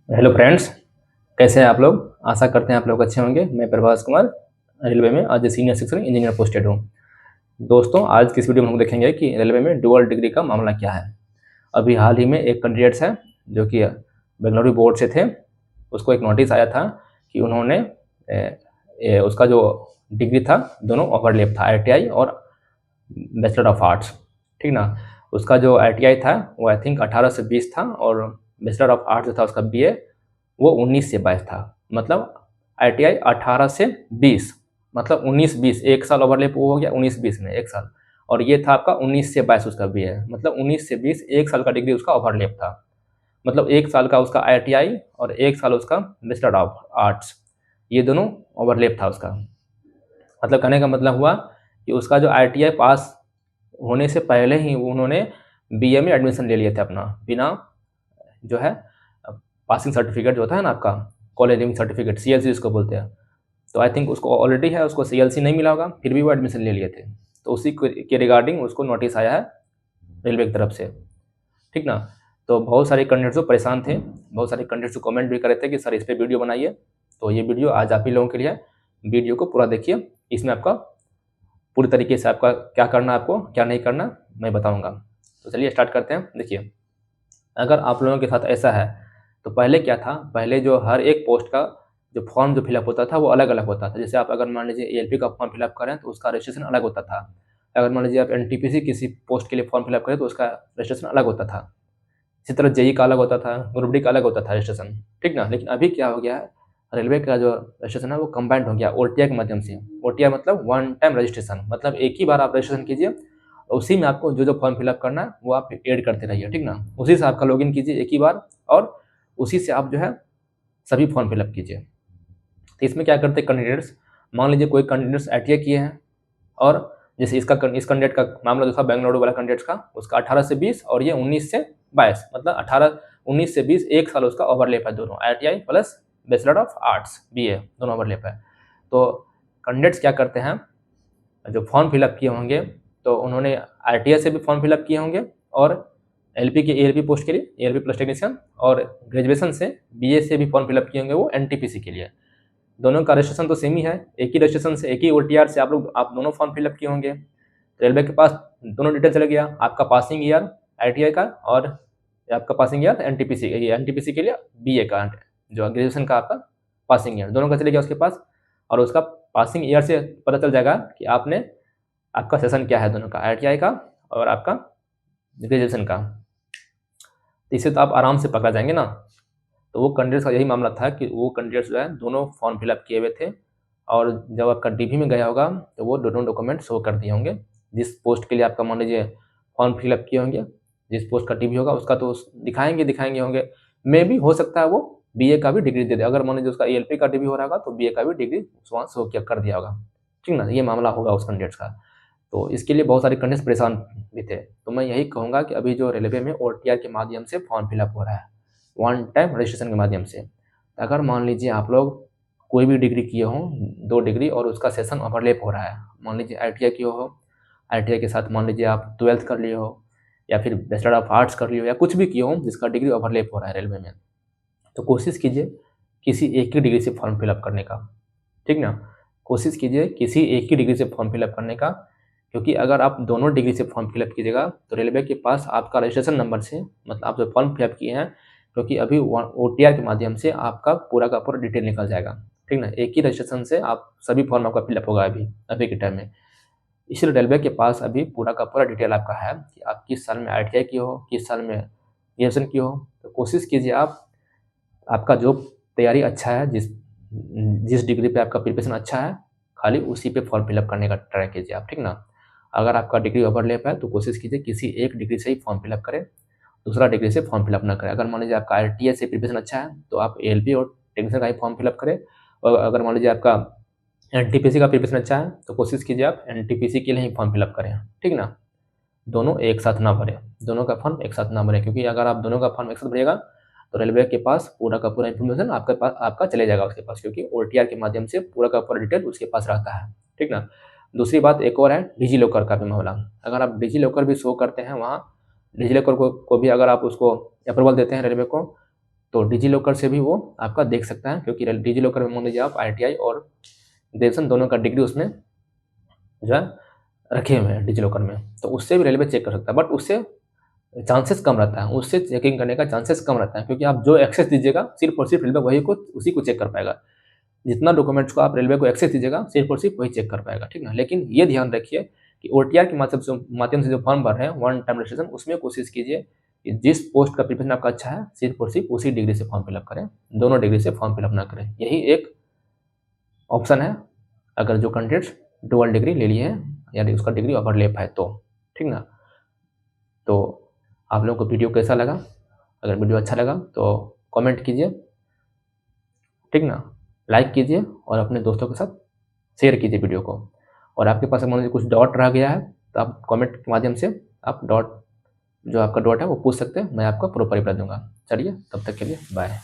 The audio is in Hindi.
हेलो फ्रेंड्स, कैसे हैं आप लोग। आशा करते हैं आप लोग अच्छे होंगे। मैं प्रभास कुमार रेलवे में आज सीनियर सेक्शन इंजीनियर पोस्टेड हूँ। दोस्तों, आज की इस वीडियो में हम देखेंगे कि रेलवे में डुअल डिग्री का मामला क्या है। अभी हाल ही में एक कैंडिडेट्स है जो कि बेंगलुरु बोर्ड से थे। उसको एक नोटिस आया था कि उन्होंने उसका जो डिग्री था दोनों ओवरलैप था, ITI और बैचलर ऑफ आर्ट्स। ठीक ना। उसका जो ITI था वो आई थिंक 18 से 20 था, और बैचलर ऑफ आर्ट्स जो था उसका BA वो 19 से 22 था। मतलब ITI 18 से 20, मतलब 19-20 एक साल ओवरलैप वो हो गया, 19-20 में एक साल। और ये था आपका 19 से 22 उसका BA, मतलब 19 से 20 एक साल का डिग्री उसका ओवरलैप था। मतलब एक साल का उसका ITI और एक साल उसका बैचलर ऑफ आर्ट्स, ये दोनों ओवरलैप था उसका। मतलब कहने का मतलब हुआ कि उसका जो ITI पास होने से पहले ही उन्होंने BA में एडमिशन ले लिए थे अपना, बिना जो है पासिंग सर्टिफिकेट जो होता है ना आपका, कॉलेज लिविंग सर्टिफिकेट, CLC जिसको बोलते हैं। तो आई थिंक उसको ऑलरेडी है, उसको CLC नहीं मिला होगा, फिर भी वो एडमिशन ले लिए थे। तो उसी के रिगार्डिंग उसको नोटिस आया है रेलवे की तरफ से। ठीक ना। तो बहुत सारे कैंडिडेट्स परेशान थे, बहुत सारे कैंडिडेट्स कमेंट भी कर रहे थे कि सर इस पर वीडियो बनाइए। तो ये वीडियो आज आप ही लोगों के लिए है। वीडियो को पूरा देखिए, इसमें आपका पूरी तरीके से आपका क्या करना है, आपको क्या नहीं करना मैं बताऊँगा। तो चलिए स्टार्ट करते हैं। देखिए, अगर आप लोगों के साथ ऐसा है तो पहले क्या था, पहले जो हर एक पोस्ट का जो फॉर्म जो फिलअप होता था वो अलग अलग होता था। जैसे आप अगर मान लीजिए ALP का फॉर्म फिलअप करें तो उसका रजिस्ट्रेशन अलग होता था। अगर मान लीजिए आप NTPC किसी पोस्ट के लिए फॉर्म फिलअप करें तो उसका रजिस्ट्रेशन अलग होता था। इसी तरह JEE का अलग होता था, ग्रुप डी का अलग होता था रजिस्ट्रेशन। ठीक ना। लेकिन अभी क्या हो गया है, रेलवे का जो रजिस्ट्रेशन है वो कंबाइंड हो गया OTI के माध्यम से। OTI मतलब वन टाइम रजिस्ट्रेशन, मतलब एक ही बार आप रजिस्ट्रेशन कीजिए, उसी में आपको जो जो फॉर्म फिलअप करना है वो आप ऐड करते रहिए। ठीक ना। उसी से आपका लॉगिन कीजिए एक ही बार, और उसी से आप जो है सभी फॉर्म फिलअप कीजिए। तो इसमें क्या करते हैं कैंडिडेट्स, मान लीजिए कोई कैंडिडेट्स ITI किए हैं, और जैसे इस कैंडिडेट का मामला जो था बेंगलुरु वाला कैंडिडेट्स का, उसका 18 से 20 और ये 19 से 22, मतलब 19 से 20 एक साल उसका ओवरलैप है, दोनों ITI plus bachelor of arts BA दोनों ओवरलैप है। तो कैंडिडेट्स क्या करते हैं, जो फॉर्म फिलअप किए होंगे तो उन्होंने ITI से भी फॉर्म फिलअप किए होंगे, और LP के ALP पोस्ट के लिए ALP प्लस टेक्नीशियन, और ग्रेजुएशन से BA से भी फॉर्म फिलअप किए होंगे वो NTPC के लिए। दोनों का रजिस्ट्रेशन तो सेम ही है, एक ही रजिस्ट्रेशन से एक ही OTR से आप दोनों फॉर्म फिलअप किए होंगे। रेलवे के पास दोनों डिटेल चले गया, आपका पासिंग ईयर ITI का और आपका पासिंग ईयर NTPC के लिए BA का, जो ग्रेजुएशन का आपका पासिंग ईयर दोनों का चले गया उसके पास। और उसका पासिंग ईयर से पता चल जाएगा कि आपका सेशन क्या है, दोनों का ITI का और आपका ग्रेजुएशन का। तो इससे तो आप आराम से पकड़ा जाएंगे ना। तो वो कैंडिडेट्स का यही मामला था कि वो कैंडिडेट्स जो है दोनों फॉर्म फिलअप किए हुए थे, और जब आपका DV में गया होगा तो वो दोनों डॉक्यूमेंट शो कर दिए होंगे। जिस पोस्ट के लिए आपका मान लीजिए फॉर्म फिलअप किए होंगे, जिस पोस्ट का DV होगा उसका तो दिखाएंगे होंगे। मे भी हो सकता है वो BA का भी डिग्री दे दे, अगर मान लीजिए उसका ALP का DV हो रहा होगा तो BA का भी डिग्री वहाँ शो किया कर दिया होगा। ठीक ना। ये मामला होगा उस कैंडिडेट्स का। तो इसके लिए बहुत सारे कैंडिडेट्स परेशान भी थे। तो मैं यही कहूँगा कि अभी जो रेलवे में OTR के माध्यम से फॉर्म फिलअप हो रहा है, वन टाइम रजिस्ट्रेशन के माध्यम से, अगर मान लीजिए आप लोग कोई भी डिग्री किए हों, 2 डिग्री, और उसका सेशन ओवरलैप हो रहा है, मान लीजिए ITI किए हो, ITI के साथ मान लीजिए आप 12th कर लिए हो, या फिर बैचलर ऑफ आर्ट्स कर लिए हो, या कुछ भी किए हो जिसका डिग्री ओवरलैप हो रहा है रेलवे में, तो कोशिश कीजिए किसी एक ही डिग्री से फॉर्म फिलअप करने का। ठीक ना। कोशिश कीजिए किसी एक ही डिग्री से फॉर्म फिलअप करने का, क्योंकि अगर आप दोनों डिग्री से फॉर्म फिलअप कीजिएगा तो रेलवे के पास आपका रजिस्ट्रेशन नंबर से, मतलब आप जो फॉर्म फिलअप किए हैं, क्योंकि अभी OTR के माध्यम से आपका पूरा का पूरा डिटेल निकल जाएगा। ठीक ना। एक ही रजिस्ट्रेशन से आप सभी फॉर्म आपका फिलअप होगा अभी के टाइम में। इसलिए रेलवे के पास अभी पूरा का पूरा डिटेल आपका है कि आप किस साल में ITI की हो, किस साल में ग्रेजुएशन की हो। तो कोशिश कीजिए आपका जो तैयारी अच्छा है, जिस जिस डिग्री पे आपका प्रिपरेशन अच्छा है, खाली उसी पे फॉर्म फिलअप करने का ट्राई कीजिए आप। ठीक ना। अगर आपका डिग्री ओवरलैप है तो कोशिश कीजिए किसी एक डिग्री से ही फॉर्म फिलअप करें, दूसरा डिग्री से फॉर्म फिलअप ना करें। अगर मान लीजिए आपका ITI से प्रिपरेशन अच्छा है तो आप ALP और टेक्नीशियन का ही फॉर्म फिलअप करें, और अगर मान लीजिए आपका NTPC का प्रिपरेशन अच्छा है तो कोशिश कीजिए आप NTPC के लिए ही फॉर्म फिलअप करें। ठीक ना। दोनों एक साथ ना भरें, दोनों का फॉर्म एक साथ ना भरें, क्योंकि अगर आप दोनों का फॉर्म एक साथ भरिएगा तो रेलवे के पास पूरा का पूरा इन्फॉर्मेशन आपका चले जाएगा उसके पास, क्योंकि OTR के माध्यम से पूरा का पूरा डिटेल उसके पास रहता है। ठीक ना। दूसरी बात एक और है, डिजी लॉकर का भी मामला। अगर आप डिजी लॉकर भी शो करते हैं वहाँ, डिजी लॉकर को भी अगर आप उसको अप्रूवल देते हैं रेलवे को, तो डिजी लॉकर से भी वो आपका देख सकता है, क्योंकि डिजी लॉकर में मान लीजिए आप ITI और ग्रेजुएशन दोनों का डिग्री उसमें जो है रखे हुए हैं डिजी लॉकर में, तो उससे भी रेलवे चेक कर सकता है। बट उससे चांसेस कम रहता है, उससे चेकिंग करने का चांसेस कम रहता है, क्योंकि आप जो एक्सेस दीजिएगा सिर्फ और सिर्फ रेलवे वही को उसी को चेक कर पाएगा। जितना डॉक्यूमेंट्स को आप रेलवे को एक्सेस दीजिएगा सिर्फ और सिर्फ वही चेक कर पाएगा, ठीक ना। लेकिन ये ध्यान रखिए कि OTR के माध्यम से जो फॉर्म भर रहे हैं वन टाइम रजिस्ट्रेशन, उसमें कोशिश कीजिए कि जिस पोस्ट का प्रिपरेशन आपका अच्छा है सिर्फ और सिर्फ उसी डिग्री से फॉर्म फिलअप करें, दोनों डिग्री से फॉर्म फिलअप ना करें। यही एक ऑप्शन है अगर जो कैंडिडेट्स डुअल डिग्री ले लिए हैं यानी उसका डिग्री ओवरलैप है तो, ठीक ना। तो आप लोगों को वीडियो कैसा लगा? अगर वीडियो अच्छा लगा तो कमेंट कीजिए, ठीक ना, लाइक कीजिए और अपने दोस्तों के साथ शेयर कीजिए वीडियो को। और आपके पास मान लीजिए कुछ डाउट रह गया है तो आप कमेंट के माध्यम से आप जो आपका डाउट है वो पूछ सकते हैं, मैं आपको प्रॉपर रिप्लाई दूंगा। चलिए तब तक के लिए बाय।